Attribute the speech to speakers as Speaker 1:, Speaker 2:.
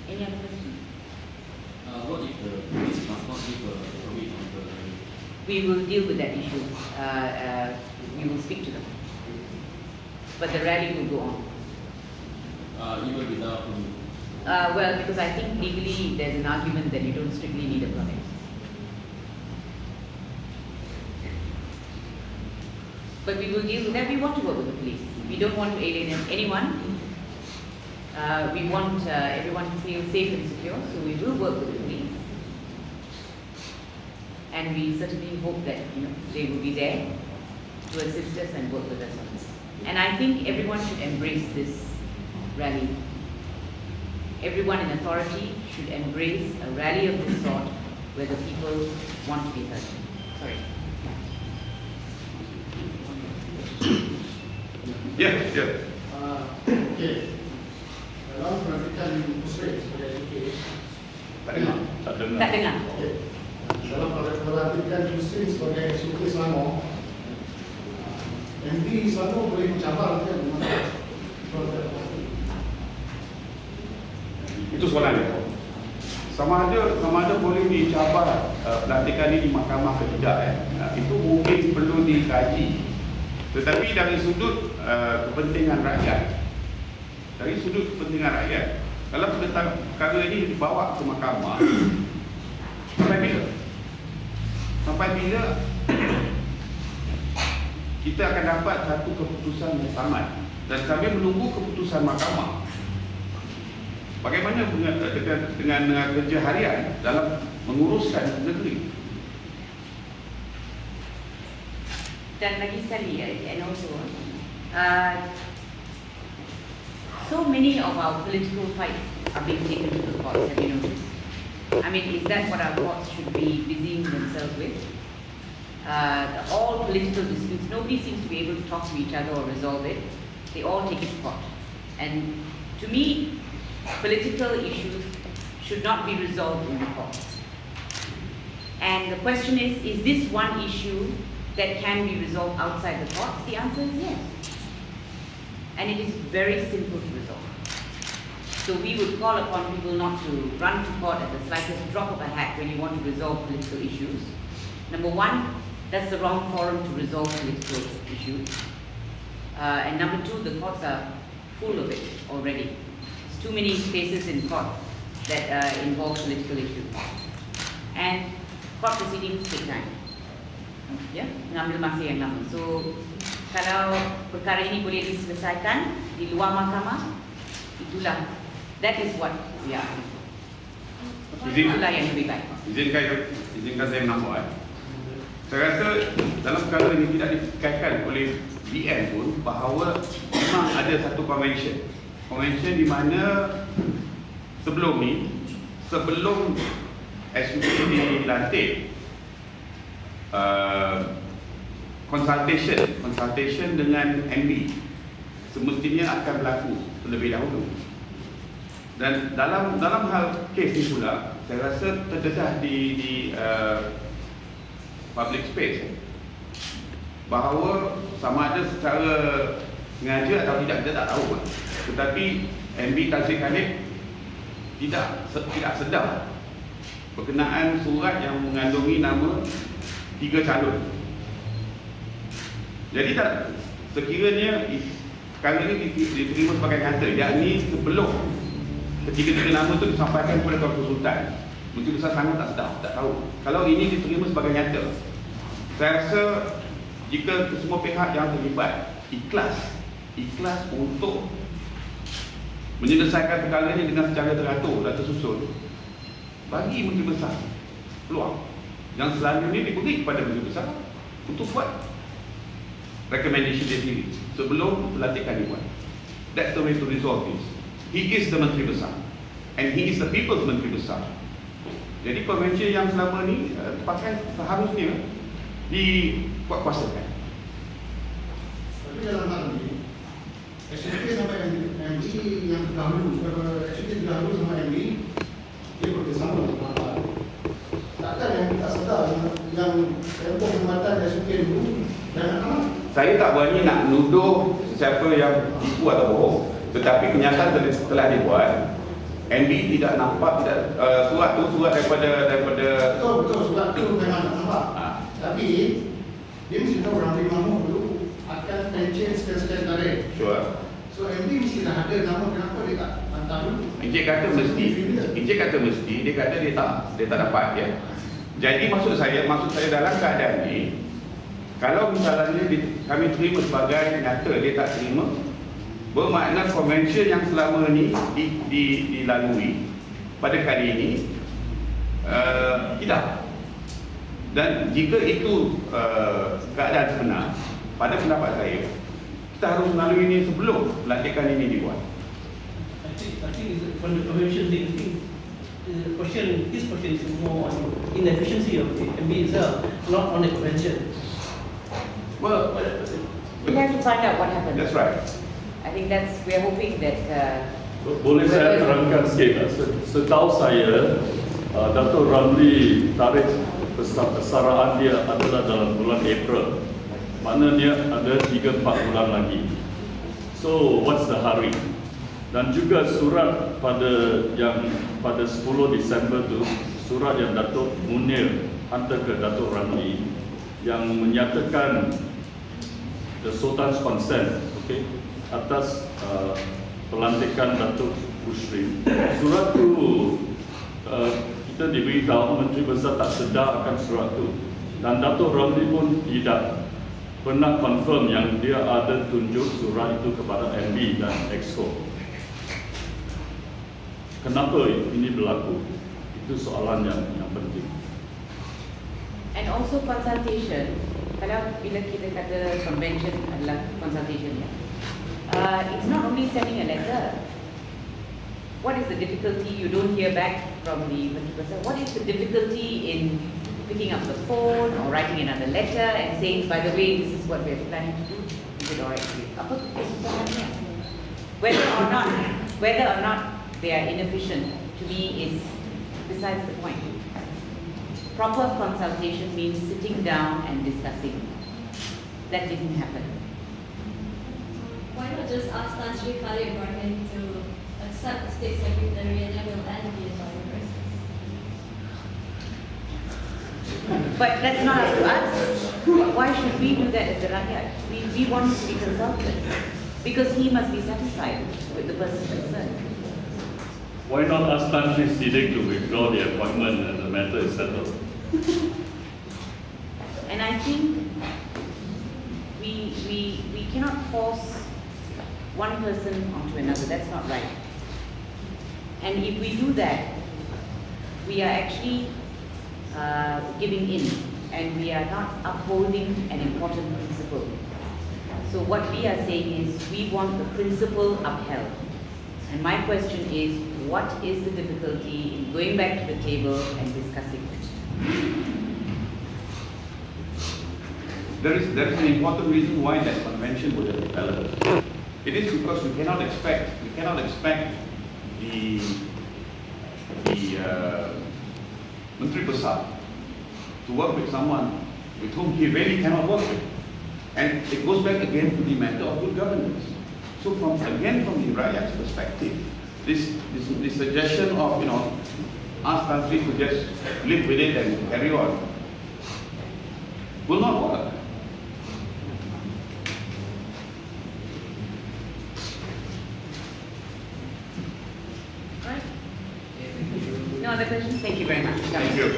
Speaker 1: Any other question?
Speaker 2: What if the police must not give a permit on the rally?
Speaker 1: We will deal with that issue. We will speak to them. But the rally will go on.
Speaker 2: Even without permit?
Speaker 1: Well, because I think legally there's an argument that you don't strictly need a permit. But we will deal with that. We want to work with the police. We don't want to alienate anyone. We want everyone to feel safe and secure, so we will work with the police. And we certainly hope that they will be there to assist us and work with us on this. And I think everyone should embrace this rally. Everyone in authority should embrace a rally of this sort where the people want to be heard. Sorry.
Speaker 3: Yeah.
Speaker 4: Okay. Dalam pelantikan Muslim sebagai SUK.
Speaker 3: Tak dengar.
Speaker 1: Tak dengar.
Speaker 4: Okay. Dalam pelantikan Muslim sebagai SUK Selangor, MD Selangor boleh mencabar kan?
Speaker 3: Itu soalannya. Sama ada boleh dicabar pelantikan ini di mahkamah ke tidak. Itu mungkin perlu dikaji. Tetapi dari sudut kepentingan rakyat, kalau perkara ini dibawa ke mahkamah, sampai bila kita akan dapat satu keputusan yang tamat. Dan sambil menunggu keputusan mahkamah, bagaimana dengan kerja harian dalam menguruskan negeri?
Speaker 1: Dan lagi sekali, and also, so many of our political fights are being taken to the courts. Have you noticed? I mean, is that what our courts should be busying themselves with? All political disputes, nobody seems to be able to talk to each other or resolve it. They all take it to court. And to me, political issues should not be resolved in the courts. And the question is this one issue that can be resolved outside the courts? The answer is yes. And it is very simple to resolve. So we would call upon people not to run to court at the slightest drop of a hat when you want to resolve political issues. Number one, that's the wrong forum to resolve political issues. And number two, the courts are full of it already. There's too many cases in court that involve political issues. And court proceedings take time. Ya, mengambil masa yang lama. So, kalau perkara ini boleh diselesaikan di luar mahkamah, itulah, that is what we are. Itulah yang lebih baik.
Speaker 3: Izinkan saya menambah. Saya rasa dalam perkara ini tidak dikaitkan oleh BN pun bahawa memang ada satu convention di mana sebelum SUK dilantik, consultation dengan MB semestinya akan berlaku terlebih dahulu. Dan dalam hal kes ini pula, saya rasa terdedah di public space bahawa sama ada secara sengaja atau tidak, kita tak tahu. Tetapi MB Tan Sri Khalid tidak sedar berkenaan surat yang mengandungi nama 3 calon. Jadi tak sekiranya perkara ini diterima sebagai nyata, yakni sebelum ketiga-tiga nama itu disampaikan kepada Tuan Sultan, Menteri Besar sangat tak sedar, tak tahu. Kalau ini diterima sebagai nyata, saya rasa jika semua pihak yang terlibat ikhlas untuk menyelesaikan perkara ini dengan secara teratur dan tersusun, bagi Menteri Besar peluang yang selama ini diberi kepada Menteri Besar untuk buat recommendation dia sendiri sebelum pelantikan dibuat. That's the way to resolve this. He is the Menteri Besar and he is the people's Menteri Besar. Jadi konvensi yang selama ni pakai seharusnya dikuatkuasakan.
Speaker 4: Tapi dalam hal ini, SUK sama MD yang terdahulu, SUK terdahulu sama MD, dia bekerjasama dengan apa? Takkan yang kita sedar yang tempoh perkhidmatan SUK dulu dan apa?
Speaker 3: Saya tak berani nak menuduh siapa yang tipu atau bohong, tetapi kenyataan telah dibuat MB tidak nampak surat daripada
Speaker 4: Betul, surat tu memang tak nampak. Tapi dia mesti tahu Ramli Mahmud dulu akan pension sekian-sekian tarikh.
Speaker 3: sure.
Speaker 4: So MD mesti dah ada nama, kenapa dia tak hantar dulu?
Speaker 3: Encik kata mesti, dia kata dia tak dapat ya. Jadi maksud saya dalam keadaan ni, kalau misalnya kami terima sebagai nyata dia tak terima, bermakna convention yang selama ni dilalui pada kali ini tidak. Dan jika itu keadaan sebenar, pada pendapat saya, kita harus melalui ini sebelum pelantikan ini dibuat.
Speaker 5: I think it's from the convention thing. This question is more on inefficiency of the MB itself, not on the convention.
Speaker 3: Well,
Speaker 1: We have to find out what happened.
Speaker 3: that's right.
Speaker 1: I think we're hoping that
Speaker 6: Boleh saya terangkan sikit? Setahu saya, Dato' Ramli tarikh persaraan dia adalah dalam bulan April. Maknanya ada 3-4 bulan lagi. So, what's the hurry? Dan juga surat pada 10 Disember tu, surat yang Dato' Munir hantar ke Dato' Ramli yang menyatakan the Sultan's consent, okay, atas pelantikan Datuk Bushri. Surat tu kita diberitahu Menteri Besar tak sedar akan surat tu, dan Datuk Ramli pun tidak pernah confirm yang dia ada tunjuk surat itu kepada MB dan Exco. Kenapa ini berlaku? Itu soalan yang penting.
Speaker 1: and also consultation. Kalau bila kita kata convention adalah consultation ya. It's not only sending a letter. What is the difficulty? You don't hear back from the person. What is the difficulty in picking up the phone or writing another letter and saying, by the way, this is what we're planning to do? Is it alright with you? Apa kesusahannya? Whether or not they are inefficient, to me is besides the point. Proper consultation means sitting down and discussing. That didn't happen.
Speaker 7: Why not just ask Tan Sri Khalid Ibrahim to accept the state secretary and then we'll end the entire process?
Speaker 1: But that's not up to us. Why should we do that as the Rakyat? We want to be consulted because he must be satisfied with the person concerned.
Speaker 6: Why not ask Tan Sri Siddiq to withdraw the appointment and the matter is settled?
Speaker 1: And I think we cannot force one person onto another. That's not right. And if we do that, we are actually giving in, and we are not upholding an important principle. So what we are saying is we want the principle upheld. And my question is, what is the difficulty in going back to the table and discussing it?
Speaker 3: There is an important reason why that convention would have developed. It is because we cannot expect the Menteri Besar to work with someone with whom he really cannot work with. And it goes back again to the matter of good governance. So from the Rakyat's perspective, this suggestion of, ask Tan Sri to just live with it and carry on will not work.
Speaker 1: Right? No other questions? Thank you very much.
Speaker 3: Thank you.